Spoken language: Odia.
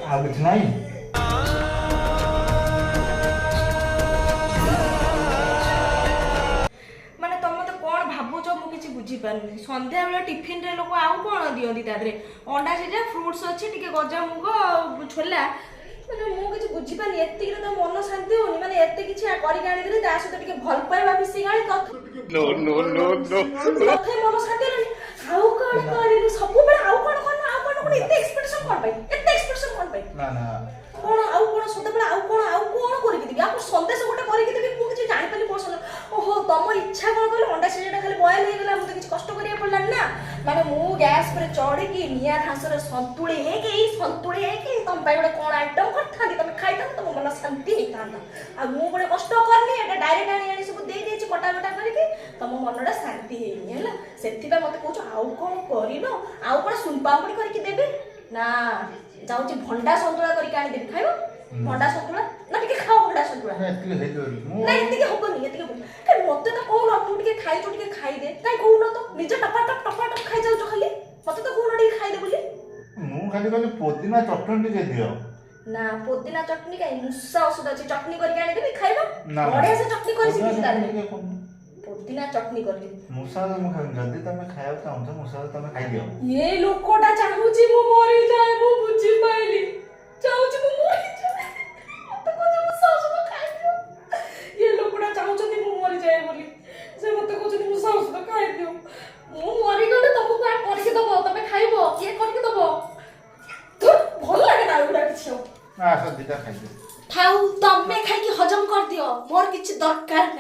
ଆଉ କିଛି ନାହିଁ। ମାନେ ତମେ ତ କଣ ଭାବୁଛ ମୁଁ କିଛି ବୁଝିପାରୁନି। ସନ୍ଧ୍ୟାବେଳେ ଟିଫିନରେ ଲୋକ ଆଉ କଣ ଦିଅନ୍ତି ତା ଦେହରେ? ଅଣ୍ଡା ସିଝା, ଫ୍ରୁଟ୍ସ ଅଛି, ଟିକେ ଗଜାମୁଗ ଆଉ ଛୋଲା। ମାନେ ମୁଁ କିଛି ବୁଝିପାରୁନି। ଏତିକିରେ ତ ମନ ଶାନ୍ତି ହଉନି। ମାନେ ଏତେ କିଛି କରିକି ଆଣିଦେଲି, ତା ସହିତ ଟିକେ ଭଲ ପାଇବା ମିଶିକି ଆଣି ତଥାପି ମନ ଶାନ୍ତି ହେଲାନି। ଆଉ କଣ କରିବି ସବୁବେଳେ? ଆଉ କଣ କରିବି? ଆଉ କଣ କଣ? ଏତେ ଏକ୍ସପେକ୍ଟେସନ କଣ ପାଇଁ? ଏତେ ଏକ୍ସପେକ୍ଟେସନ କଣ ପାଇଁ? ନା ନା କଣ ଆଉ କଣ ସଦାବେଳେ ଆଉ କଣ କରିକି ଦେବି? ଆଉ ସନ୍ଦେଶ ଗୋଟେ କରିକି ଦେବି, ମୁଁ କିଛି ଜାଣିପାରିନି କଣ ସନ୍ଦେଶ। ଓହୋ, ତମ ଇଚ୍ଛା କଣ କହିଲ? ଅଣ୍ଡା ସିଝାଟା ଖାଲି ବଏଲ ହେଇଗଲା, ମତେ କିଛି କଷ୍ଟ କରିବାକୁ ପଡ଼ିଲାନି ନା। ମାନେ ମୁଁ ଗ୍ୟାସ୍ ଉପରେ ଚଢିକି ନିଆଁ ଧାସରେ ସନ୍ତୁଳି ହେଇକି ତମ ପାଇଁ ଗୋଟେ କଣ ଆଇଟମ୍ କରିଥାନ୍ତି, ତମେ ଖାଇଥାନ୍ତ, ତମ ମନ ଶାନ୍ତି ହେଇଥାନ୍ତା। ଆଉ ମୁଁ ଗୋଟେ କଷ୍ଟ କରିନି, ଏଟା ଡାଇରେକ୍ଟ ଆଣି ସବୁ ଦେଇଦେଇଛି କଟା କରିକି, ତମ ମନଟା ଶାନ୍ତି ହେଇନି ହେଲା। ସେଥିପାଇଁ ମତେ କହୁଛ ଆଉ କଣ କରିନ? ଆଉ କଣ ସୁନପାମ୍ପୁଡ଼ି କରିକି ଦେବି? ନା, ଯାଉଛି ଭଣ୍ଡା ସନ୍ତୁଳା କରିକି ଆଣିଦେବି, ଖାଇବ? ଭଣ୍ଡା ସନ୍ତୁଳା ନା, ଟିକେ ଖାଅ ଭଣ୍ଡା ସନ୍ତୁଳା। ନା ଏତିକି ହବନି, ଏତିକି ହବନି। କାଇଁ ମତେ ତ କହୁନ ତୁ ଟିକେ ଖାଇଛୁ, ଟିକେ ଖାଇଦେ। କାଇଁ କହୁନ ତ? ନିଜ ଟପା ଟପ ଖାଇଯାଉଛ ଖାଲି। ମତେ ତ କହୁନ ଟିକେ ଖାଇଦେ ବୋଲି। ମୁଁ ଖାଲି କହିଲି ପୋଦିନା ଚଟଣି ଟିକେ ଦିଅ। ନା, ପୋଦିନା ଚଟଣି କାଇଁ? ମୂଷା ଔଷଧ ଅଛି, ଚଟଣି କରିକି ଆଣିଦେବି, ଖାଇବ? ବଢିଆ ସେ ଚଟଣି କରି ଶିଖିଛି ତାହେଲେ। ପୋଦିନା ଚଟଣି କରିଦେବି। ମୂଷା ମୁଁ ଖାଇବି। ଯଦି ତମେ ଖାଇବାକୁ ଚାହୁଁଛ ମୂଷା ତମେ ଖାଇଦିଅ। ଏ ଲୋକଟା ଚାହୁଁଛି ମୁଁ ମରିଯାଏ, ମୁଁ ବୁଝିପାଇଲି। ଚାହୁଁଛି ମୁଁ ମରିଯାଏ, ମତେ କହୁଛି ମୂଷା ଔଷଧ ଖାଇଦିଅ। ଏ ଲୋକଟା ଚାହୁଁଛନ୍ତି ମୁଁ ମରିଯାଏ ବୋଲି। ସେ ମତେ କହୁଛନ୍ତି ମୂଷା ଔଷଧ ଖାଇଦିଅ। ମୁଁ ମରିଗଲେ ତମକୁ କରିକି ଦବ, ତମେ ଖାଇବ। କିଏ କରିକି ଦବ? ଭଲ ଲାଗେ ନା ଏଗୁଡା କିଛି? ଆସ ଦିଟା ଖାଇଦିଅ। ଥାଉ, ତମେ ଖାଇକି ହଜମ କରିଦିଅ, ମୋର କିଛି ଦରକାର ନାହିଁ।